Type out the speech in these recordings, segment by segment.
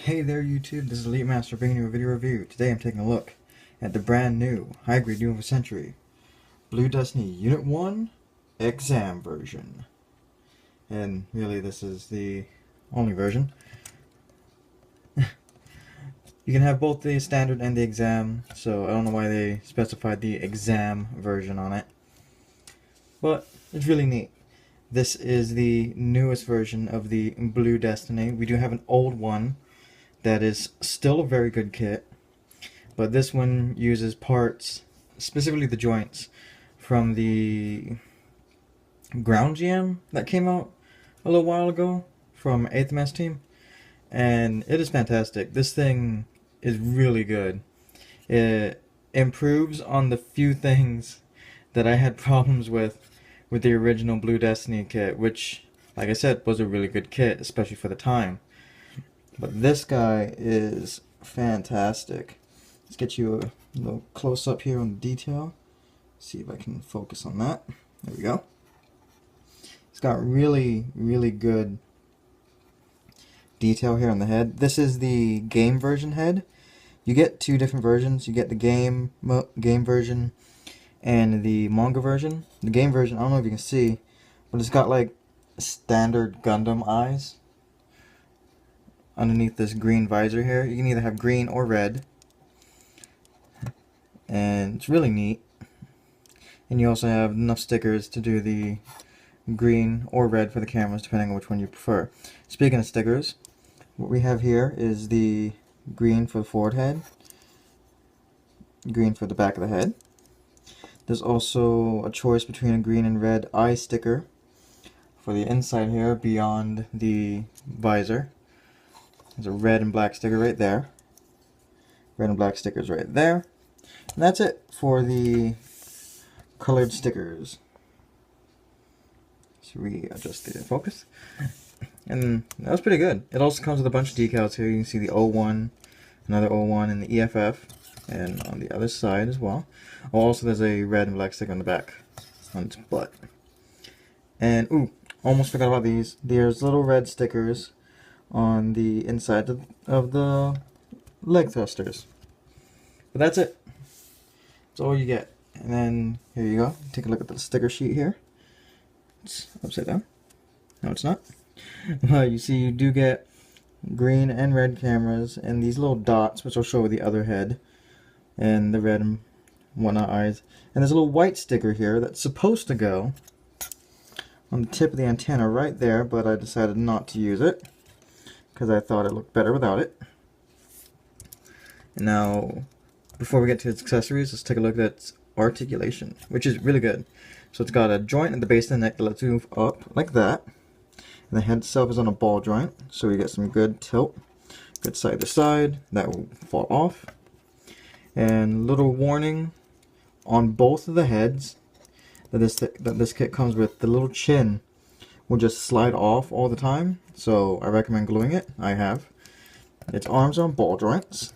Hey there YouTube, this is Elite Master bringing you a video review. Today I'm taking a look at the brand new high-grade New of a Century Blue Destiny Unit 1 exam version. And really this is the only version. You can have both the standard and the exam, so I don't know why they specified the exam version on it. But it's really neat. This is the newest version of the Blue Destiny. We do have an old one that is still a very good kit, but this one uses parts, specifically the joints, from the Ground GM that came out a little while ago from 8th MS Team, and it is fantastic. This thing is really good. It improves on the few things that I had problems with the original Blue Destiny kit, which, like I said, was a really good kit, especially for the time. But this guy is fantastic. Let's get you a little close up here on the detail. See if I can focus on that. There we go. It's got really, really good detail here on the head. This is the game version head. You get two different versions. You get the game version and the manga version. The game version, I don't know if you can see, but it's got like standard Gundam eyes underneath this green visor here. You can either have green or red, and it's really neat. And you also have enough stickers to do the green or red for the cameras, depending on which one you prefer. Speaking of stickers, what we have here is the green for the forward head, green for the back of the head. There's also a choice between a green and red eye sticker for the inside here beyond the visor. There's a red and black sticker right there. Red and black stickers right there. And that's it for the colored stickers. Let's readjust the focus. And that was pretty good. It also comes with a bunch of decals here. You can see the O1, another O1, and the EFF. And on the other side as well. Oh, also there's a red and black sticker on the back on its butt. And, ooh, almost forgot about these. There's little red stickers on the inside of the leg thrusters. But that's it. That's all you get. And then here you go. Take a look at the sticker sheet here. It's upside down. No, it's not. You see, you do get green and red cameras and these little dots, which I'll show with the other head, and the red and whatnot eyes. And there's a little white sticker here that's supposed to go on the tip of the antenna right there, but I decided not to use it because I thought it looked better without it. Now, before we get to its accessories, let's take a look at its articulation, which is really good. So it's got a joint at the base of the neck that lets you move up like that. And the head itself is on a ball joint, so you get some good tilt, good side to side. That will fall off. And little warning on both of the heads that this kit comes with, the little chin will just slide off all the time, so I recommend gluing it. I have. Its arms are on ball joints.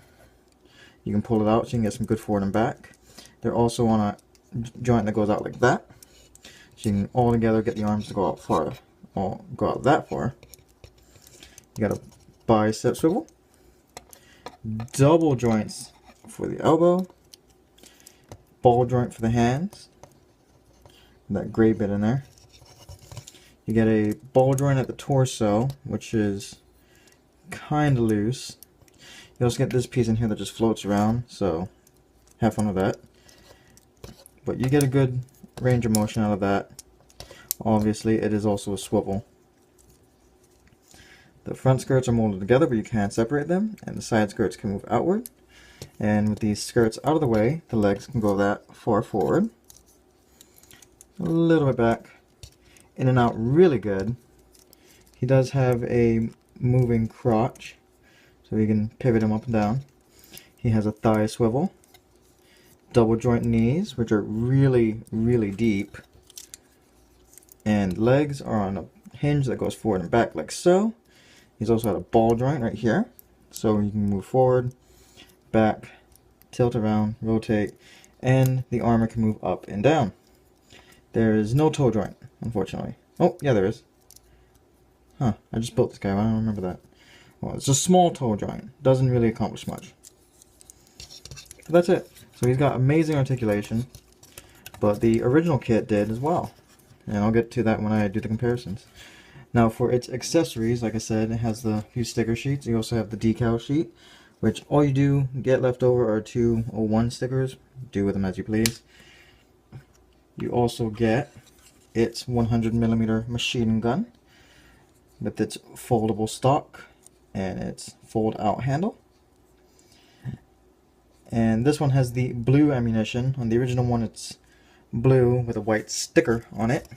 You can pull it out so you can get some good forward and back. They're also on a joint that goes out like that, so you can all together get the arms to go out far, or go out that far. You got a bicep swivel, double joints for the elbow, ball joint for the hands, that gray bit in there. You get a ball joint at the torso, which is kind of loose. You also get this piece in here that just floats around, so have fun with that. But you get a good range of motion out of that. Obviously, it is also a swivel. The front skirts are molded together, but you can separate them, and the side skirts can move outward. And with these skirts out of the way, the legs can go that far forward, a little bit back, in and out really good. He does have a moving crotch, so you can pivot him up and down. He has a thigh swivel, double joint knees, which are really, really deep, and legs are on a hinge that goes forward and back like so. He's also got a ball joint right here, so you can move forward, back, tilt around, rotate, and the armor can move up and down. There is no toe joint, unfortunately. Oh, yeah, there is. Huh, I just built this guy, I don't remember that. Well, it's a small toe joint. Doesn't really accomplish much. But that's it. So he's got amazing articulation, but the original kit did as well. And I'll get to that when I do the comparisons. Now for its accessories, like I said, it has the few sticker sheets. You also have the decal sheet, which all you do get left over are 201 stickers. Do with them as you please. You also get its 100mm machine gun with its foldable stock and its fold out handle. And this one has the blue ammunition. On the original one it's blue with a white sticker on it,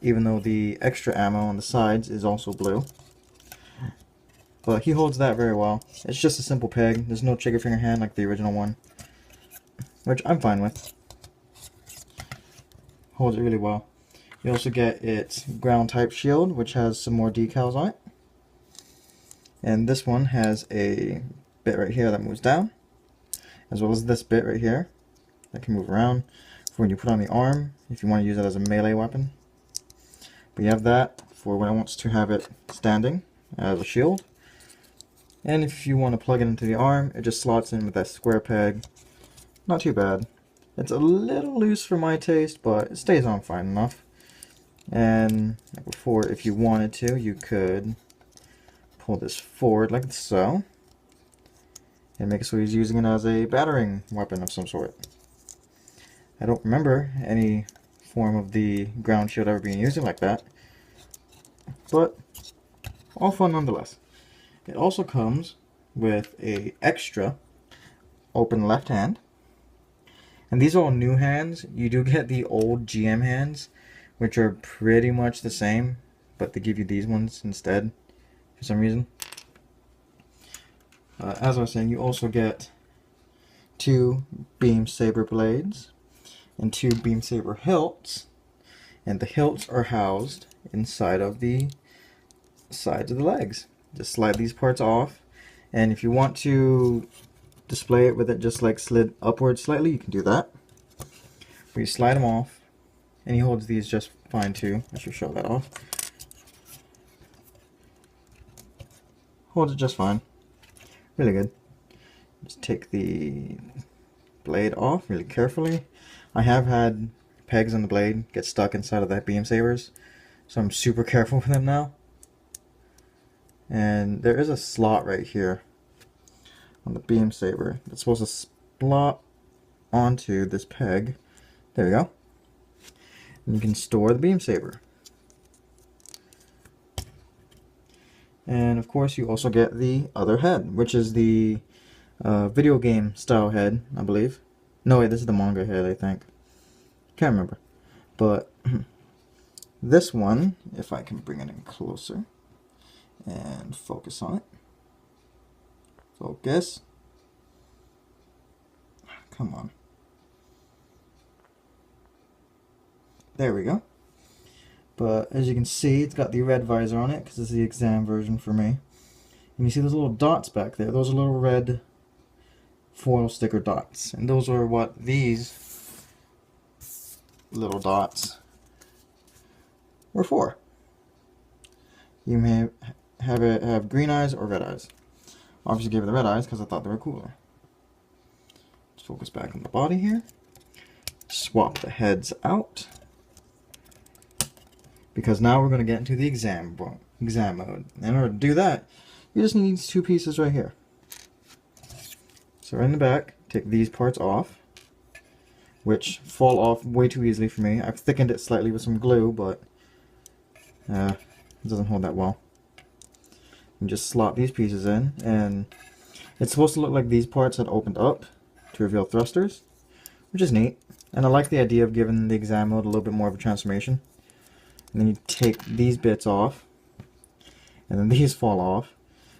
even though the extra ammo on the sides is also blue. But he holds that very well. It's just a simple peg. There's no trigger finger hand like the original one, which I'm fine with. Holds it really well. You also get its ground type shield, which has some more decals on it. And this one has a bit right here that moves down, as well as this bit right here that can move around for when you put on the arm, if you want to use it as a melee weapon. But you have that for when it wants to have it standing as a shield. And if you want to plug it into the arm, it just slots in with that square peg. Not too bad. It's a little loose for my taste, but it stays on fine enough. And like before, if you wanted to, you could pull this forward like so, and make it so he's using it as a battering weapon of some sort. I don't remember any form of the ground shield ever being used like that, but all fun nonetheless. It also comes with a extra open left hand, and these are all new hands. You do get the old GM hands, which are pretty much the same, but they give you these ones instead for some reason. As I was saying, you also get 2 beam saber blades and 2 beam saber hilts, and the hilts are housed inside of the sides of the legs. Just slide these parts off, and if you want to display it with it just like slid upwards slightly, you can do that. But you slide them off, and he holds these just fine too. I should show that off. Holds it just fine. Really good. Just take the blade off really carefully. I have had pegs on the blade get stuck inside of that beam sabers, so I'm super careful with them now. And there is a slot right here on the beam saber that's supposed to slot onto this peg. There we go. And you can store the beam saber. And of course you also get the other head, which is the video game style head, I believe. No wait, this is the manga head, I think. Can't remember. But this one, if I can bring it in closer and focus on it. Focus. Come on. There we go. But as you can see, it's got the red visor on it because it's the exam version for me. And you see those little dots back there. Those are little red foil sticker dots. And those are what these little dots were for. You may have green eyes or red eyes. Obviously gave it the red eyes because I thought they were cooler. Let's focus back on the body here. Swap the heads out, because now we're going to get into the exam mode. In order to do that, you just need these 2 pieces right here. So right in the back, take these parts off, which fall off way too easily for me. I've thickened it slightly with some glue, but it doesn't hold that well. And just slot these pieces in, and it's supposed to look like these parts had opened up to reveal thrusters, which is neat. And I like the idea of giving the exam mode a little bit more of a transformation. And then you take these bits off, and then these fall off.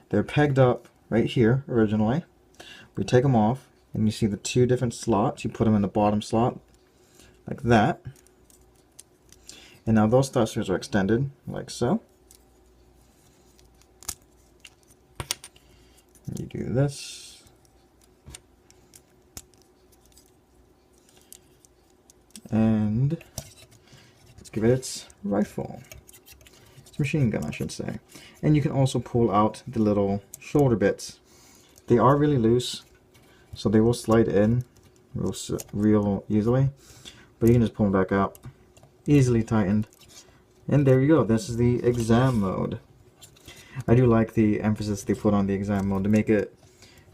They're pegged up right here originally. We take them off, and you see the 2 different slots. You put them in the bottom slot, like that. And now those thrusters are extended, like so. You do this. And let's give it its rifle. machine gun, I should say. And you can also pull out the little shoulder bits. They are really loose, so they will slide in real easily, but you can just pull them back out. Easily tightened. And there you go, this is the exam mode. I do like the emphasis they put on the exam mode to make it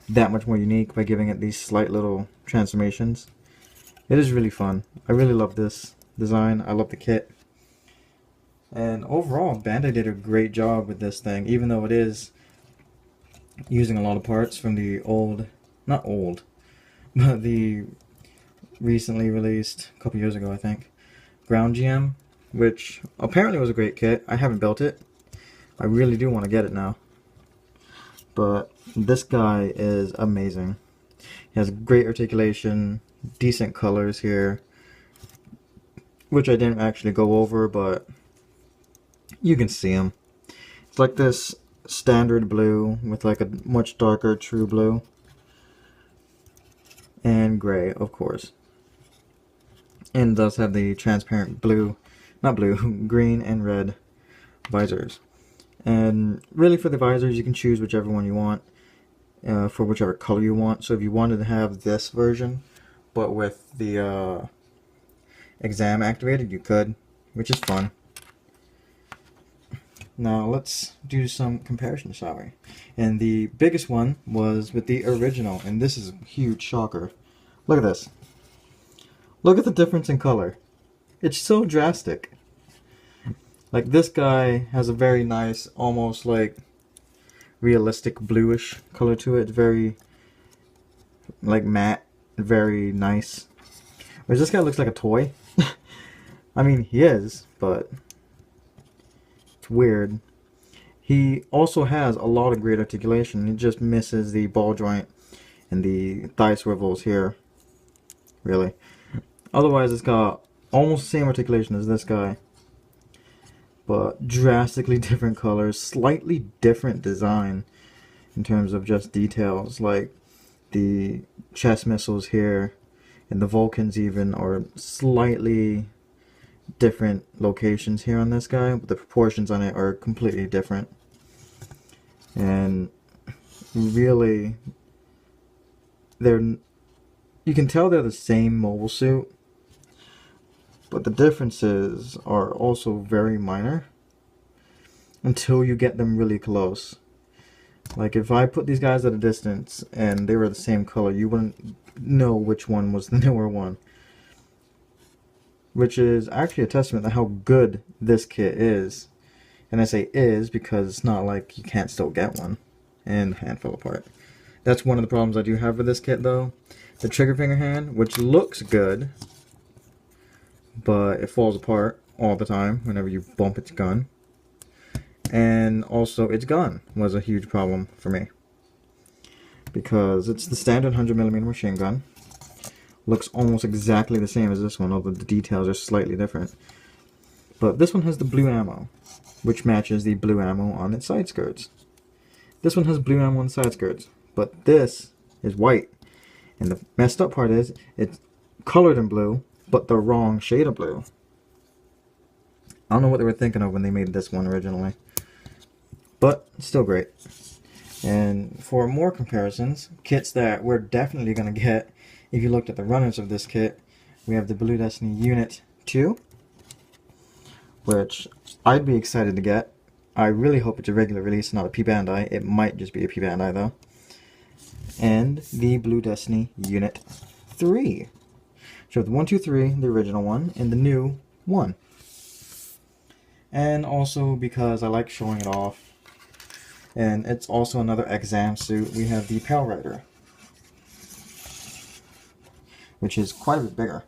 that much more unique by giving it these slight little transformations. It is really fun. I really love this design. I love the kit. And overall, Bandai did a great job with this thing, even though it is using a lot of parts from the not old, but the recently released, a couple years ago I think, Ground GM, which apparently was a great kit. I haven't built it. I really do want to get it now. But this guy is amazing. He has great articulation, decent colors here, which I didn't actually go over, but you can see him. It's like this standard blue with like a much darker true blue. And gray, of course. And does have the transparent blue, not blue, green and red visors. And really for the visors, you can choose whichever one you want, for whichever color you want. So if you wanted to have this version, but with the exam activated, you could, which is fun. Now let's do some comparisons, shall we? And the biggest one was with the original, and this is a huge shocker. Look at this. Look at the difference in color. It's so drastic. Like, this guy has a very nice, almost like realistic bluish color to it. Very like matte, very nice. Whereas this guy looks like a toy. I mean, he is, but it's weird. He also has a lot of great articulation. He just misses the ball joint and the thigh swivels here, really. Otherwise, it's got almost the same articulation as this guy, but drastically different colors, slightly different design in terms of just details, like the chest missiles here and the Vulcans even are slightly different locations here on this guy, but the proportions on it are completely different. And really, you can tell they're the same mobile suit, but the differences are also very minor until you get them really close. Like, if I put these guys at a distance and they were the same color, you wouldn't know which one was the newer one. Which is actually a testament to how good this kit is. And I say is because it's not like you can't still get one. And the hand fell apart. That's one of the problems I do have with this kit though. The trigger finger hand, which looks good, but it falls apart all the time whenever you bump its gun. And also its gun was a huge problem for me, because it's the standard 100mm machine gun. Looks almost exactly the same as this one, although the details are slightly different. But this one has the blue ammo, which matches the blue ammo on its side skirts. This one has blue ammo on the side skirts, but this is white. And the messed up part is, it's colored in blue, but the wrong shade of blue. I don't know what they were thinking of when they made this one originally. But, still great. And for more comparisons, kits that we're definitely going to get, if you looked at the runners of this kit, we have the Blue Destiny Unit 2, which I'd be excited to get. I really hope it's a regular release, not a P Bandai. It might just be a P Bandai though. And the Blue Destiny Unit 3. So the 1, 2, 3, the original one, and the new 1. And also because I like showing it off, and it's also another exam suit, we have the Pale Rider, which is quite a bit bigger.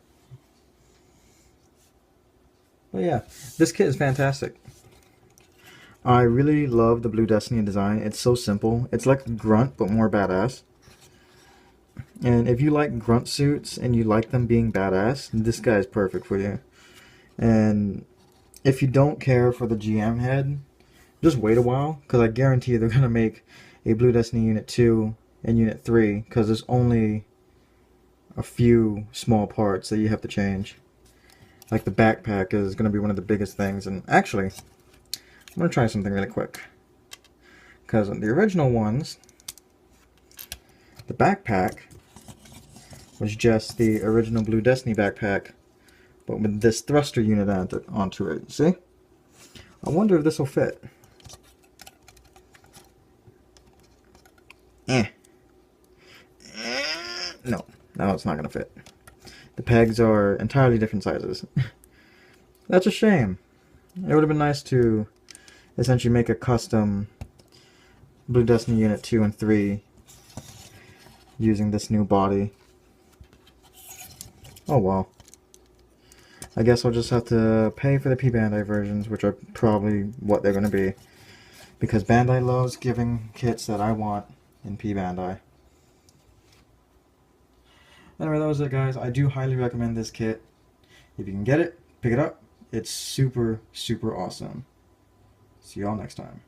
But yeah, this kit is fantastic. I really love the Blue Destiny design. It's so simple. It's like a grunt, but more badass. And if you like grunt suits and you like them being badass, this guy is perfect for you. And if you don't care for the GM head, just wait a while, because I guarantee they're going to make a Blue Destiny Unit 2 and Unit 3, because there's only a few small parts that you have to change. Like the backpack is going to be one of the biggest things. And actually, I'm going to try something really quick. Because the original ones, the backpack was just the original Blue Destiny backpack, but with this thruster unit added onto it. See? I wonder if this will fit. No, it's not going to fit. The pegs are entirely different sizes. That's a shame. It would have been nice to essentially make a custom Blue Destiny Unit 2 and 3 using this new body. Oh well. I guess I'll just have to pay for the P Bandai versions, which are probably what they're going to be. Because Bandai loves giving kits that I want in P Bandai. Anyway, that was it, guys. I do highly recommend this kit. If you can get it, pick it up. It's super, super awesome. See y'all next time.